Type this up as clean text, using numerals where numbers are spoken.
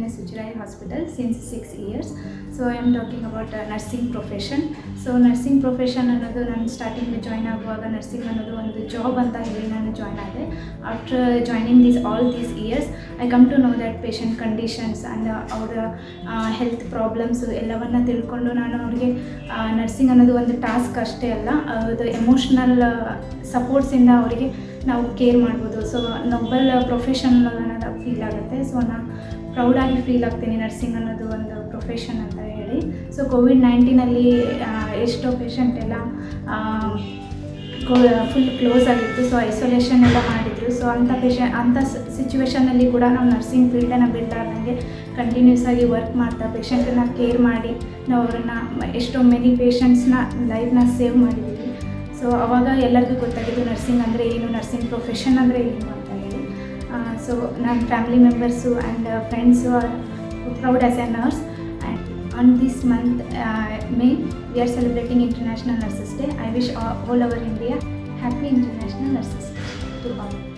in a Suchirai hospital since 6 years. So I am talking about nursing profession. So nursing profession ಅನ್ನೋದು ನಾನು starting join ಆಗುವಾಗ nursing ಅನ್ನೋದು ಒಂದು job ಅಂತ ಹೇಳಿ ನಾನು ಜಾಯ್ನ್ ಆದೆ. After joining all these years I come to know that patient conditions and ಅವರ ಹೆಲ್ತ್ ಪ್ರಾಬ್ಲಮ್ಸು ಎಲ್ಲವನ್ನು ತಿಳ್ಕೊಂಡು ನಾನು ಅವ್ರಿಗೆ ನರ್ಸಿಂಗ್ ಅನ್ನೋದು ಒಂದು ಟಾಸ್ಕ್ ಅಷ್ಟೇ ಅಲ್ಲ, ಅದು ಎಮೋಷ್ನಲ್ ಸಪೋರ್ಟ್ಸಿಂದ ಅವರಿಗೆ ನಾವು ಕೇರ್ ಮಾಡ್ಬೋದು. ಸೊ ನೋಬಲ್ ಪ್ರೊಫೆಷನ್ ಅನ್ನೋದು ಫೀಲ್ ಆಗುತ್ತೆ. ಸೊ ನಾನು ಪ್ರೌಡಾಗಿ ಫೀಲ್ ಆಗ್ತೀನಿ ನರ್ಸಿಂಗ್ ಅನ್ನೋದು ಒಂದು ಪ್ರೊಫೆಷನ್ ಅಂತ ಹೇಳಿ. ಸೊ ಕೋವಿಡ್-19 ಎಷ್ಟೋ ಪೇಷಂಟ್ ಎಲ್ಲ ಫುಲ್ ಕ್ಲೋಸ್ ಆಗಿತ್ತು. ಸೊ ಐಸೋಲೇಷನ್ ಎಲ್ಲ ಮಾಡಿದರು. ಸೊ ಅಂಥ ಸಿಚುವೇಷನಲ್ಲಿ ಕೂಡ ನಾವು ನರ್ಸಿಂಗ್ ಫೀಲ್ಡನ್ನು ಬಿಡಲಾರ್ದಂಗೆ ಕಂಟಿನ್ಯೂಸ್ ಆಗಿ ವರ್ಕ್ ಮಾಡ್ತಾ ಪೇಷಂಟನ್ನು ಕೇರ್ ಮಾಡಿ ನಾವು ಅವರನ್ನು ಎಷ್ಟೋ ಮೆನಿ ಪೇಷಂಟ್ಸ್ನ ಲೈಫ್ನ ಸೇವ್ ಮಾಡಿದ್ದೀವಿ. ಸೊ ಅವಾಗ ಎಲ್ಲರಿಗೂ ಗೊತ್ತಾಗಿದ್ದು ನರ್ಸಿಂಗ್ ಅಂದರೆ ಏನು, ನರ್ಸಿಂಗ್ ಪ್ರೊಫೆಷನ್ ಅಂದರೆ ಏನು ಅಂತ ಹೇಳಿ. ಸೊ ನನ್ನ family members and friends are proud as A nurse. And on this month May we are celebrating International Nurses Day. I wish all over India happy International Nurses Day to all.